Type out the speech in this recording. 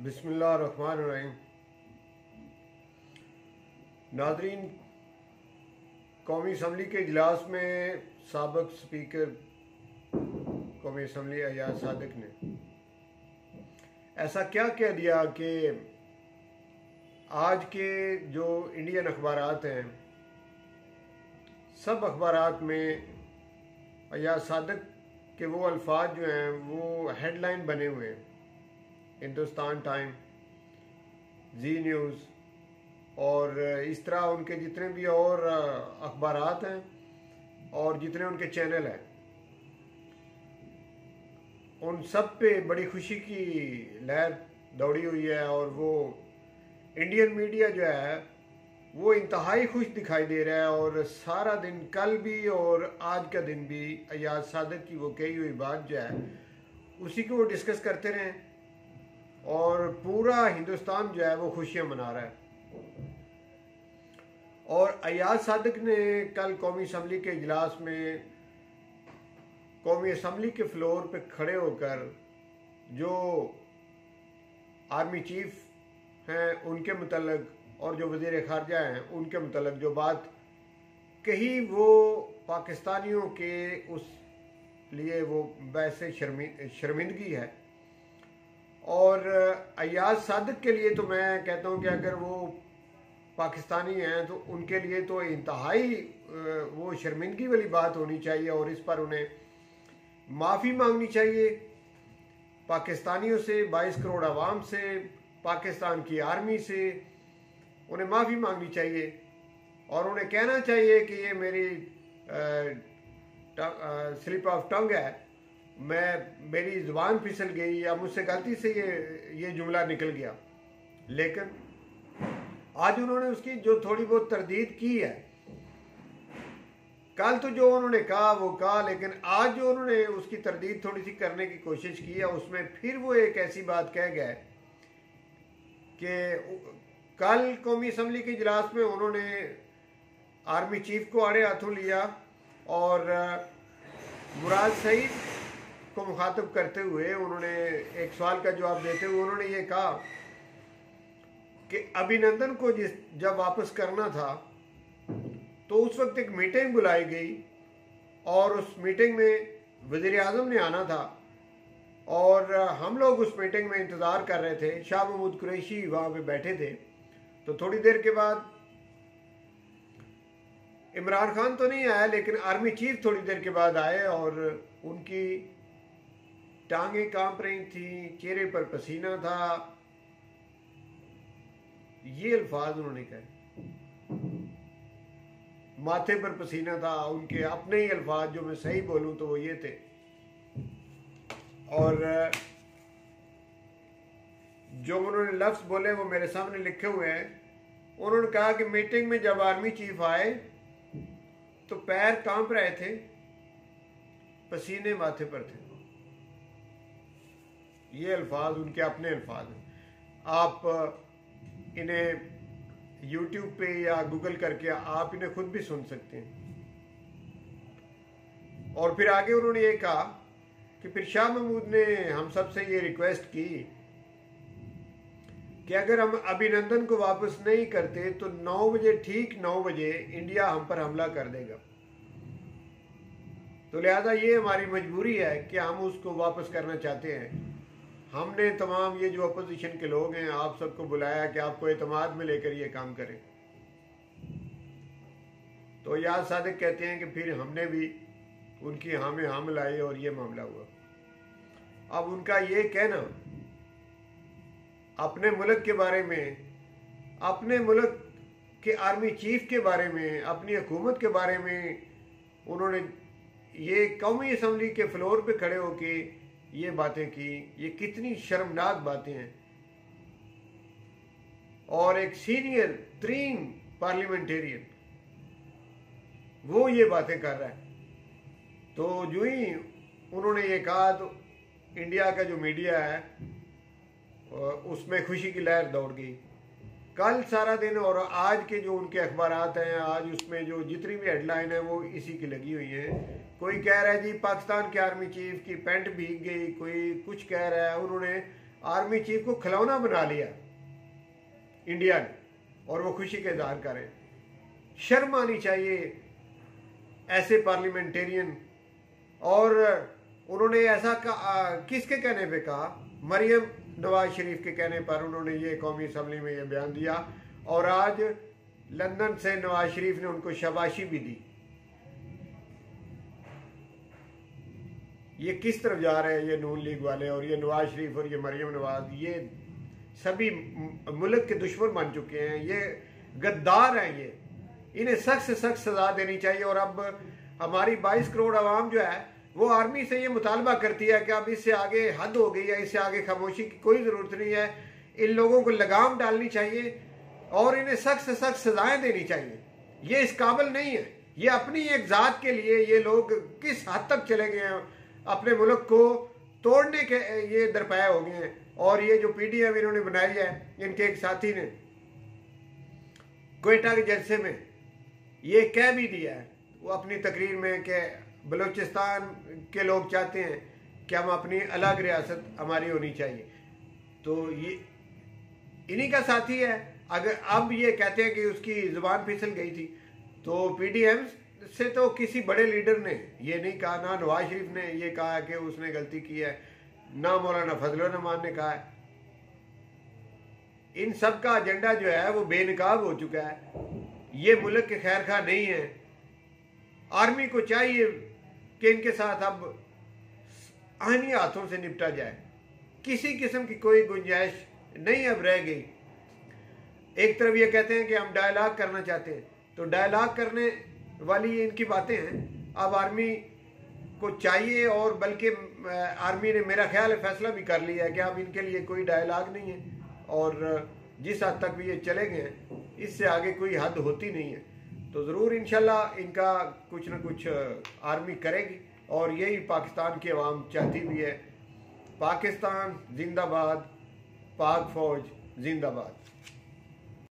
बिस्मिल्लाहिर्रहमानिर्रहीम। नाज़रीन, कौमी असम्बली के इजलास में साबिक़ स्पीकर कौमी असम्बली अयाज सादिक ने ऐसा क्या कह दिया कि आज के जो इंडियन अखबारात हैं, सब अखबारात में अयाज सादिक के वो अल्फाज जो हैं वो हेडलाइन बने हुए हैं। हिंदुस्तान टाइम, जी न्यूज़ और इस तरह उनके जितने भी और अखबारात हैं और जितने उनके चैनल हैं, उन सब पे बड़ी खुशी की लहर दौड़ी हुई है। और वो इंडियन मीडिया जो है वो इंतहाई खुश दिखाई दे रहा है। और सारा दिन, कल भी और आज का दिन भी, अयाज सादिक की वो कही हुई बात जो है उसी को वो डिस्कस करते रहे और पूरा हिंदुस्तान जो है वो खुशियां मना रहा है। और अयाज सादिक ने कल कौमी असम्बली के इजलास में कौमी असम्बली के फ्लोर पे खड़े होकर जो आर्मी चीफ हैं उनके मुतल्लिक और जो वज़ीर ख़ारजा हैं उनके मुतल्लिक जो बात कही, वो पाकिस्तानियों के उस लिए वो वैसे शर्मिंदगी है। और अयाज सादिक के लिए तो मैं कहता हूँ कि अगर वो पाकिस्तानी हैं तो उनके लिए तो इंतहाई वो शर्मिंदगी वाली बात होनी चाहिए और इस पर उन्हें माफ़ी मांगनी चाहिए पाकिस्तानियों से, 22 करोड़ आवाम से, पाकिस्तान की आर्मी से उन्हें माफ़ी मांगनी चाहिए और उन्हें कहना चाहिए कि ये मेरी स्लिप ऑफ टंग है, मेरी ज़ुबान फिसल गई या मुझसे गलती से ये जुमला निकल गया। लेकिन आज उन्होंने उसकी जो थोड़ी बहुत तरदीद की है, कल तो जो उन्होंने कहा वो कहा, लेकिन आज जो उन्होंने उसकी तरदीद थोड़ी सी करने की कोशिश की है, उसमें फिर वो एक ऐसी बात कह गए कि कल कौमी असम्बली के इजलास में उन्होंने आर्मी चीफ को आड़े हाथों लिया और मुराद सईद को मुखातब करते हुए उन्होंने एक सवाल का जवाब देते हुए उन्होंने ये कहा कि अभिनंदन को जब वापस करना था तो उस वक्त एक मीटिंग बुलाई गई और उस मीटिंग में वज़ीर आज़म ने आना था और हम लोग उस मीटिंग में इंतज़ार कर रहे थे। शाह महमूद कुरैशी वहाँ पे बैठे थे। तो थोड़ी देर के बाद इमरान खान तो नहीं आया, लेकिन आर्मी चीफ थोड़ी देर के बाद आए और उनकी टांगें कांप रही थी, चेहरे पर पसीना था। ये अल्फाज उन्होंने कहे, माथे पर पसीना था। उनके अपने ही अल्फाज, जो मैं सही बोलूं तो वो ये थे। और जो उन्होंने लफ्ज़ बोले वो मेरे सामने लिखे हुए हैं। उन्होंने कहा कि मीटिंग में जब आर्मी चीफ आए तो पैर कांप रहे थे, पसीने माथे पर थे। ये अल्फाज उनके अपने अल्फाज हैं। आप इन्हें YouTube पे या गूगल करके आप इन्हें खुद भी सुन सकते हैं। और फिर आगे उन्होंने ये कहा कि फिर शाह महमूद ने हम सबसे ये रिक्वेस्ट की कि अगर हम अभिनंदन को वापस नहीं करते तो 9 बजे, ठीक 9 बजे इंडिया हम पर हमला कर देगा। तो लिहाजा ये हमारी मजबूरी है कि हम उसको वापस करना चाहते हैं। हमने तमाम ये जो अपोजिशन के लोग हैं आप सबको बुलाया कि आपको एतमाद में लेकर ये काम करें। तो अयाज सादिक कहते हैं कि फिर हमने भी उनकी हाँ में हाँ मिलाई और ये मामला हुआ। अब उनका ये कहना अपने मुल्क के बारे में, अपने मुल्क के आर्मी चीफ के बारे में, अपनी हुकूमत के बारे में उन्होंने ये कौमी असम्बली के फ्लोर पे खड़े होके ये बातें की, ये कितनी शर्मनाक बातें हैं। और एक सीनियर तरीन पार्लियामेंटेरियन वो ये बातें कर रहा है। तो जो ही उन्होंने ये कहा तो इंडिया का जो मीडिया है उसमें खुशी की लहर दौड़ गई। कल सारा दिन और आज के जो उनके अखबारात हैं, आज उसमें जो जितनी भी हेडलाइन है वो इसी की लगी हुई है। कोई कह रहा है जी पाकिस्तान के आर्मी चीफ की पैंट भीग गई, कोई कुछ कह रहा है। उन्होंने आर्मी चीफ को खिलौना बना लिया इंडिया ने, और वो खुशी का इजहार करें। शर्म आनी चाहिए ऐसे पार्लियामेंटेरियन। और उन्होंने ऐसा किसके कहने पे कहा? मरियम नवाज शरीफ के कहने पर उन्होंने ये कौमी असम्बली में ये बयान दिया, और आज लंदन से नवाज शरीफ ने उनको शाबाशी भी दी। ये किस तरफ जा रहे हैं ये नून लीग वाले, और ये नवाज शरीफ और ये मरियम नवाज, ये सभी मुल्क के दुश्मन बन चुके हैं, ये गद्दार हैं। ये इन्हें सख्त से सख्त सजा देनी चाहिए। और अब हमारी 22 करोड़ आवाम जो है वो आर्मी से ये मुतालबा करती है कि अब इससे आगे हद हो गई है, इससे आगे खामोशी की कोई ज़रूरत नहीं है। इन लोगों को लगाम डालनी चाहिए और इन्हें सख्त से सख्त सजाएं देनी चाहिए। ये इस काबिल नहीं है। ये अपनी एक ज़ात के लिए ये लोग किस हद तक चले गए हैं, अपने मुल्क को तोड़ने के ये दरपाया हो गए हैं। और ये जो पीडीएम इन्होंने बनाई है, इनके एक साथी ने क्वेटा के जलसे में ये कह भी दिया है वो अपनी तकरीर में कि बलूचिस्तान के लोग चाहते हैं कि हम अपनी अलग रियासत हमारी होनी चाहिए। तो ये इन्हीं का साथी है। अगर अब ये कहते हैं कि उसकी जुबान फिसल गई थी, तो पीडीएम से तो किसी बड़े लीडर ने ये नहीं कहा, ना नवाज शरीफ ने ये कहा कि उसने गलती की है, ना मौलाना फजल रहमान ने कहा है। इन सब का एजेंडा जो है वो बेनकाब हो चुका है। ये मुल्क के खैर खा नहीं है। आर्मी को चाहिए कि इनके साथ अब आईनी हाथों से निपटा जाए। किसी किस्म की कोई गुंजाइश नहीं अब रह गई। एक तरफ ये कहते हैं कि हम डायलॉग करना चाहते हैं, तो डायलॉग करने वाली इनकी बातें हैं। अब आर्मी को चाहिए, और बल्कि आर्मी ने मेरा ख्याल है फैसला भी कर लिया है कि अब इनके लिए कोई डायलॉग नहीं है, और जिस हद तक भी ये चले गए हैं इससे आगे कोई हद होती नहीं है। तो ज़रूर इंशाल्लाह इनका कुछ न कुछ आर्मी करेगी, और यही पाकिस्तान की आवाम चाहती भी है। पाकिस्तान जिंदाबाद, पाक फौज जिंदाबाद।